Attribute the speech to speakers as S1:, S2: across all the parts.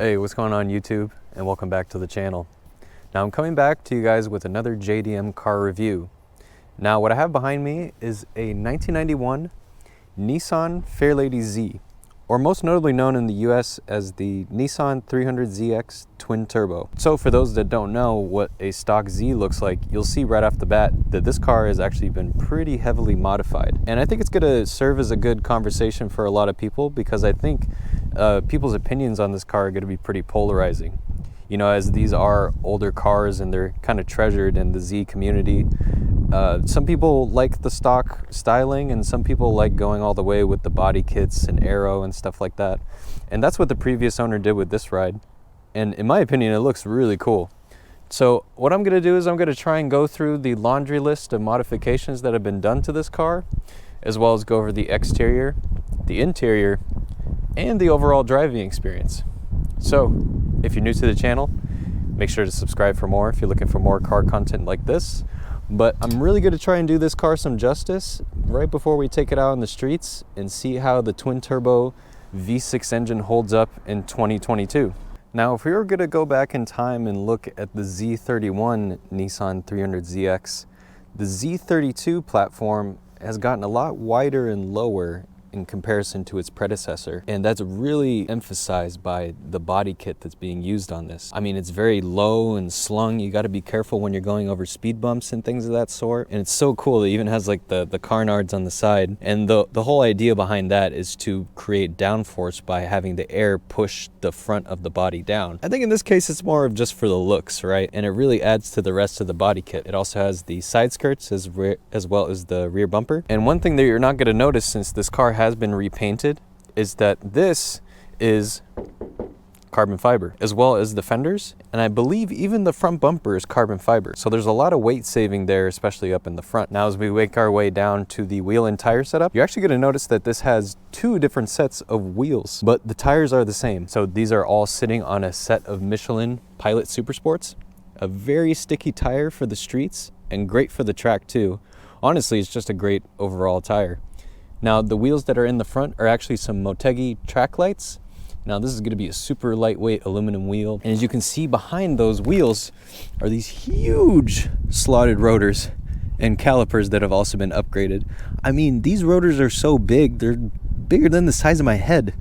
S1: Hey, what's going on YouTube? And welcome back to the channel. Now I'm coming back to you guys with another JDM car review. Now what I have behind me is a 1991 Nissan Fairlady Z, or most notably known in the US as the Nissan 300ZX Twin Turbo. So for those that don't know what a stock Z looks like, you'll see right off the bat that this car has actually been pretty heavily modified. And I think it's gonna serve as a good conversation for a lot of people, because I think people's opinions on this car are gonna be pretty polarizing. You know, as these are older cars and they're kind of treasured in the Z community. Some people like the stock styling, and some people like going all the way with the body kits and aero and stuff like that. And that's what the previous owner did with this ride. And in my opinion, it looks really cool. So what I'm gonna do is I'm gonna try and go through the laundry list of modifications that have been done to this car, as well as go over the exterior, the interior, and the overall driving experience. So if you're new to the channel, make sure to subscribe for more if you're looking for more car content like this. But I'm really going to try and do this car some justice right before we take it out on the streets and see how the twin turbo V6 engine holds up in 2022. Now, if we were going to go back in time and look at the Z31 Nissan 300ZX, the Z32 platform has gotten a lot wider and lower in comparison to its predecessor, and that's really emphasized by the body kit that's being used on this. I mean, it's very low and slung. You got to be careful when you're going over speed bumps and things of that sort. And it's so cool. It even has like the carnards on the side, and the whole idea behind that is to create downforce by having the air push the front of the body down. I think in this case it's more of just for the looks, right? And it really adds to the rest of the body kit. It also has the side skirts as well as the rear bumper. And one thing that you're not going to notice, since this car has been repainted, is that this is carbon fiber, as well as the fenders, and I believe even the front bumper is carbon fiber. So there's a lot of weight saving there, especially up in the front. Now as we make our way down to the wheel and tire setup, you're actually going to notice that this has two different sets of wheels, but the tires are the same. So these are all sitting on a set of Michelin Pilot Super Sports, a very sticky tire for the streets and great for the track too. Honestly, it's just a great overall tire. Now the wheels that are in the front are actually some Motegi track lights. Now this is going to be a super lightweight aluminum wheel, and as you can see behind those wheels are these huge slotted rotors and calipers that have also been upgraded. I mean, these rotors are so big, they're bigger than the size of my head.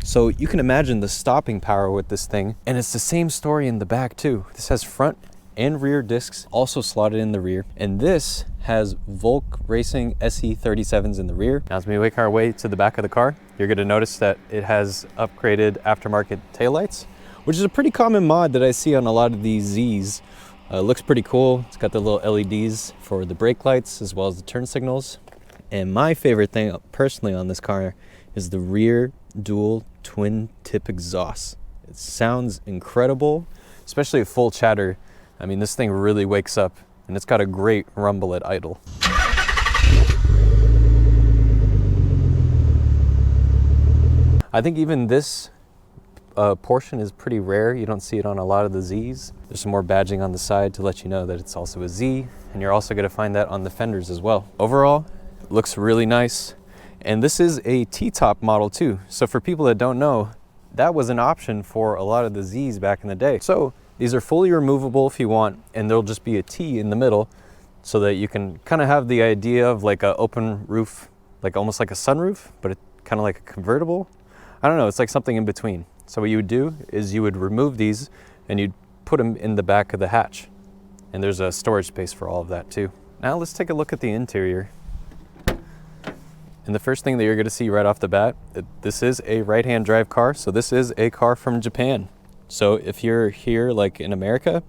S1: So you can imagine the stopping power with this thing. And it's the same story in the back too. This has front and rear discs also slotted in the rear, and this has Volk Racing SE37s in the rear. Now as we make our way to the back of the car, you're going to notice that it has upgraded aftermarket taillights, which is a pretty common mod that I see on a lot of these Zs. Looks pretty cool. It's got the little LEDs for the brake lights as well as the turn signals. And my favorite thing personally on this car is the rear dual twin tip exhaust. It sounds incredible, especially at full chatter. I mean, this thing really wakes up, and it's got a great rumble at idle. I think even this portion is pretty rare. You don't see it on a lot of the Zs. There's some more badging on the side to let you know that it's also a Z, and you're also going to find that on the fenders as well. Overall, it looks really nice, and this is a T-top model too. So for people that don't know, that was an option for a lot of the Zs back in the day. So these are fully removable if you want, and there'll just be a T in the middle so that you can kind of have the idea of like an open roof, like almost like a sunroof, but kind of like a convertible. I don't know, it's like something in between. So what you would do is you would remove these and you'd put them in the back of the hatch. And there's a storage space for all of that too. Now let's take a look at the interior. And the first thing that you're going to see right off the bat, this is a right-hand drive car. So this is a car from Japan. So if you're here like in America,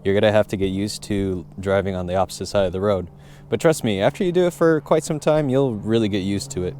S1: you're gonna have to get used to driving on the opposite side of the road. But trust me, after you do it for quite some time, you'll really get used to it.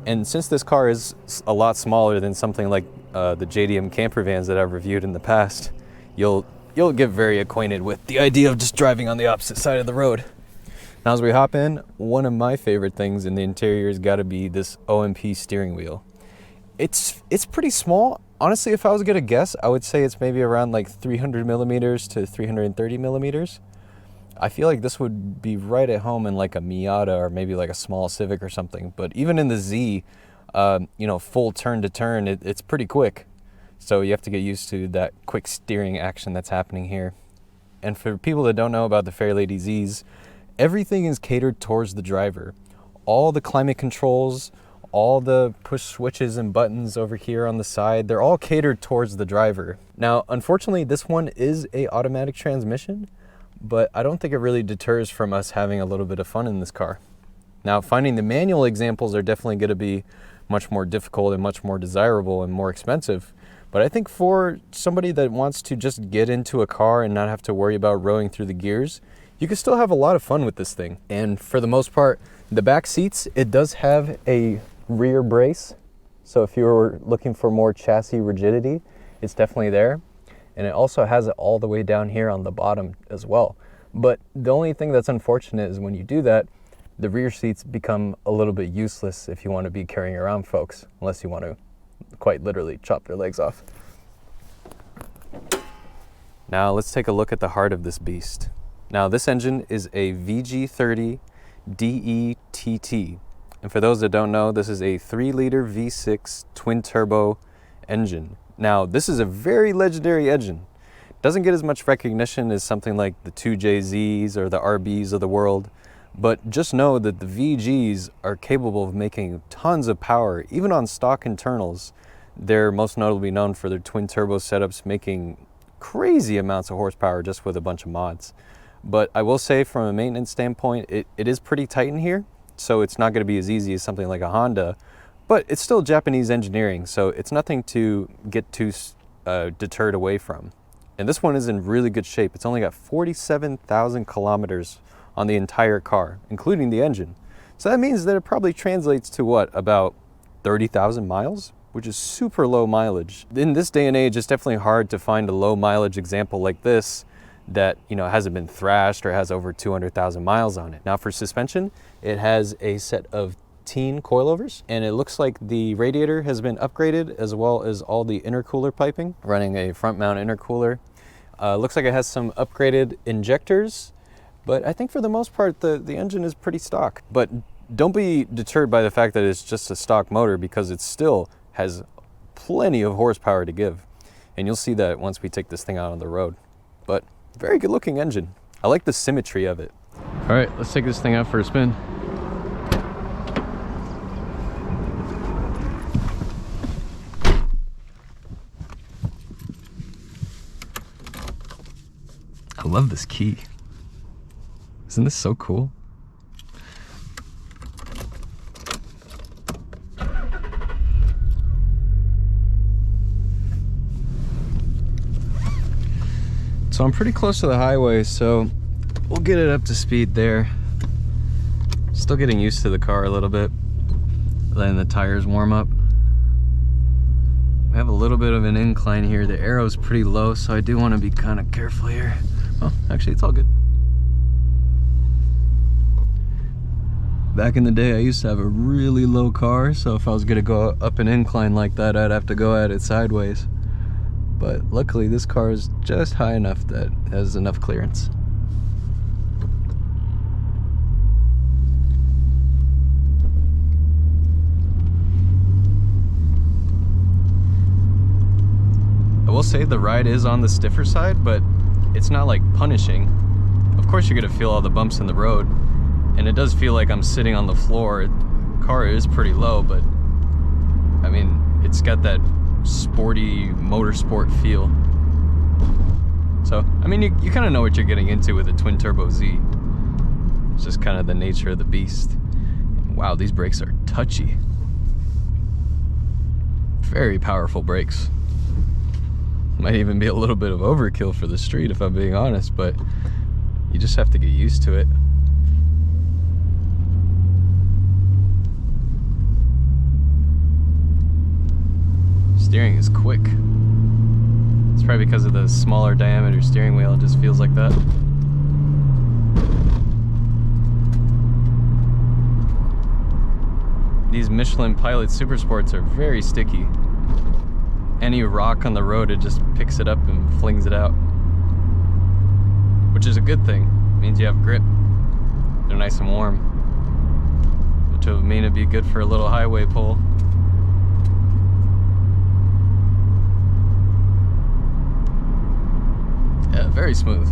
S1: And since this car is a lot smaller than something like the JDM camper vans that I've reviewed in the past, you'll get very acquainted with the idea of just driving on the opposite side of the road. Now as we hop in, one of my favorite things in the interior has gotta be this OMP steering wheel. It's pretty small. Honestly, if I was gonna guess, I would say it's maybe around like 300 millimeters to 330 millimeters. I feel like this would be right at home in like a Miata or maybe like a small Civic or something. But even in the Z, you know, full turn to turn, it's pretty quick. So you have to get used to that quick steering action that's happening here. And for people that don't know about the Fairlady Zs, everything is catered towards the driver. All the climate controls, all the push switches and buttons over here on the side, they're all catered towards the driver. Now, unfortunately, this one is a automatic transmission, but I don't think it really deters from us having a little bit of fun in this car. Now, finding the manual examples are definitely going to be much more difficult and much more desirable and more expensive. But I think for somebody that wants to just get into a car and not have to worry about rowing through the gears, you can still have a lot of fun with this thing. And for the most part, the back seats, it does have a rear brace. So if you were looking for more chassis rigidity, it's definitely there. And it also has it all the way down here on the bottom as well. But the only thing that's unfortunate is when you do that, the rear seats become a little bit useless if you want to be carrying around folks, unless you want to quite literally chop their legs off. Now let's take a look at the heart of this beast. Now this engine is a VG30 DETT. And for those that don't know, this is a 3-liter V6 twin turbo engine. Now this is a very legendary engine. Doesn't get as much recognition as something like the 2JZs or the RBs of the world. But just know that the VGs are capable of making tons of power, even on stock internals. They're most notably known for their twin turbo setups, making crazy amounts of horsepower just with a bunch of mods. But I will say from a maintenance standpoint, it is pretty tight in here, so it's not going to be as easy as something like a Honda, but it's still Japanese engineering, so it's nothing to get too deterred away from. And this one is in really good shape. It's only got 47,000 kilometers on the entire car, including the engine. So that means that it probably translates to what, about 30,000 miles, which is super low mileage. In this day and age, it's definitely hard to find a low mileage example like this that, you know, hasn't been thrashed or has over 200,000 miles on it. Now for suspension, it has a set of teen coilovers, and it looks like the radiator has been upgraded as well as all the intercooler piping, running a front mount intercooler. Looks like it has some upgraded injectors, but I think for the most part, the engine is pretty stock. But don't be deterred by the fact that it's just a stock motor, because it still has plenty of horsepower to give. And you'll see that once we take this thing out on the road. But very good looking engine. I like the symmetry of it. All right, let's take this thing out for a spin. I love this key. Isn't this so cool? So I'm pretty close to the highway, so we'll get it up to speed there. Still getting used to the car a little bit, letting the tires warm up. We have a little bit of an incline here. The arrow's pretty low, so I do want to be kind of careful here. Oh, actually, it's all good. Back in the day, I used to have a really low car, so if I was gonna go up an incline like that, I'd have to go at it sideways. But luckily, this car is just high enough that it has enough clearance. I will say the ride is on the stiffer side, but it's not like punishing. Of course, you're gonna feel all the bumps in the road, and it does feel like I'm sitting on the floor. The car is pretty low, but I mean, it's got that sporty motorsport feel. So, I mean, you kind of know what you're getting into with a twin turbo Z. It's just kind of the nature of the beast. And wow, these brakes are touchy. Very powerful brakes. Might even be a little bit of overkill for the street if I'm being honest, but you just have to get used to it. Steering is quick. It's probably because of the smaller diameter steering wheel, it just feels like that. These Michelin Pilot Super Sports are very sticky. Any rock on the road, it just picks it up and flings it out. Which is a good thing. It means you have grip. They're nice and warm. Which will mean it'd be good for a little highway pull. very smooth.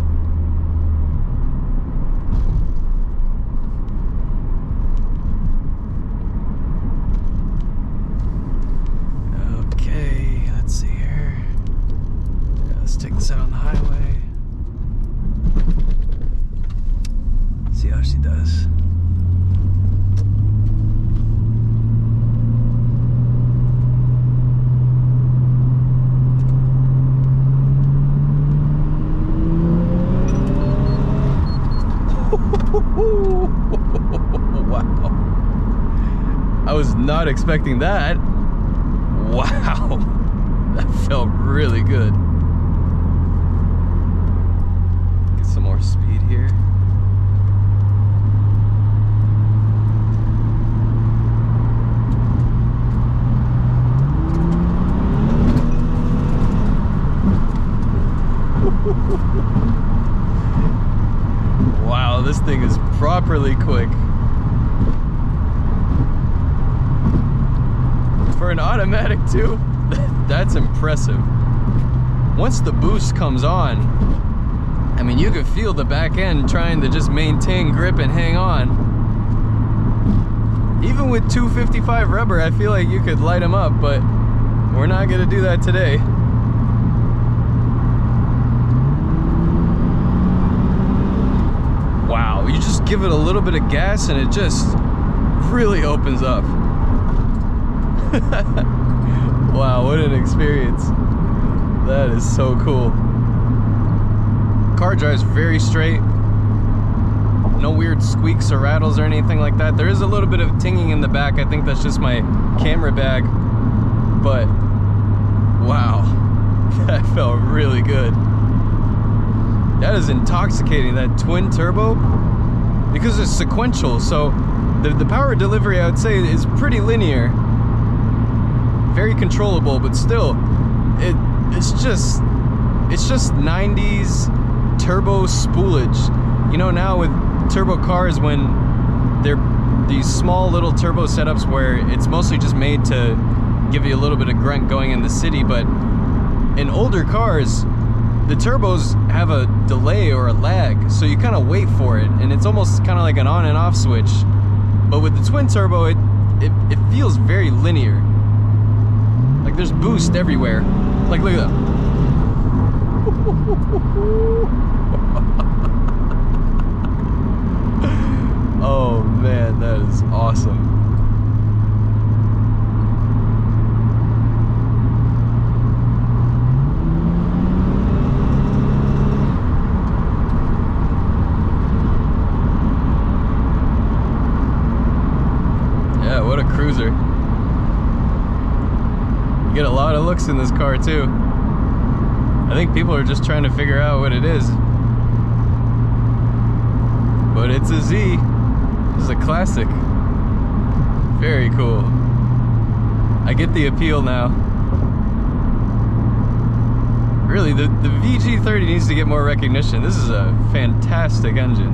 S1: Okay, let's see here. Yeah, let's take this out on the highway. See how she does. Wow. I was not expecting that. Wow. That felt really good. Get some more speed here. Wow, this thing is properly quick. For an automatic too, that's impressive. Once the boost comes on, I mean, you can feel the back end trying to just maintain grip and hang on. Even with 255 rubber, I feel like you could light them up, but we're not gonna do that today. Wow, you just give it a little bit of gas and it just really opens up. Wow, what an experience. That is so cool. Car drives very straight. No weird squeaks or rattles or anything like that. There is a little bit of tinging in the back. I think that's just my camera bag. But wow, that felt really good. That is intoxicating, that twin turbo, because it's sequential. So the power delivery, I would say, is pretty linear. Very controllable, but still, it's just 90s turbo spoolage. You know, now with turbo cars, when they're these small little turbo setups where it's mostly just made to give you a little bit of grunt going in the city, but in older cars, the turbos have a delay or a lag, so you kind of wait for it, and it's almost kind of like an on and off switch. But with the twin turbo, it feels very linear. Like there's boost everywhere. Like, look at that. Oh man, that is awesome. Yeah, what a cruiser. Get a lot of looks in this car too. I think people are just trying to figure out what it is. But it's a Z. This is a classic. Very cool. I get the appeal now. Really, the VG30 needs to get more recognition. This is a fantastic engine.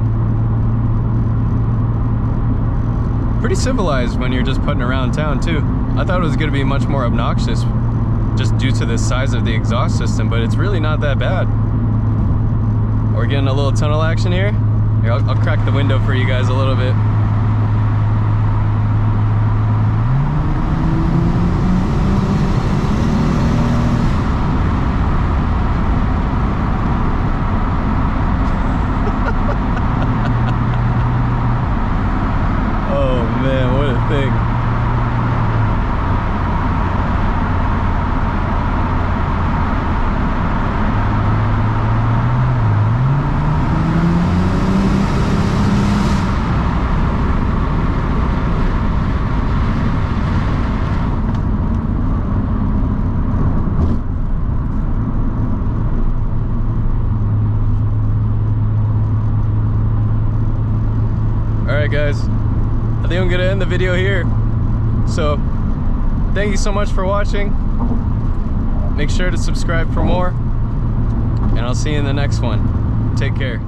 S1: Pretty civilized when you're just putting around town too. I thought it was going to be much more obnoxious just due to the size of the exhaust system, but it's really not that bad. We're getting a little tunnel action here. Here, I'll crack the window for you guys a little bit. Oh man, what a thing. Alright guys, I think I'm gonna end the video here. So, thank you so much for watching. Make sure to subscribe for more, and I'll see you in the next one. Take care.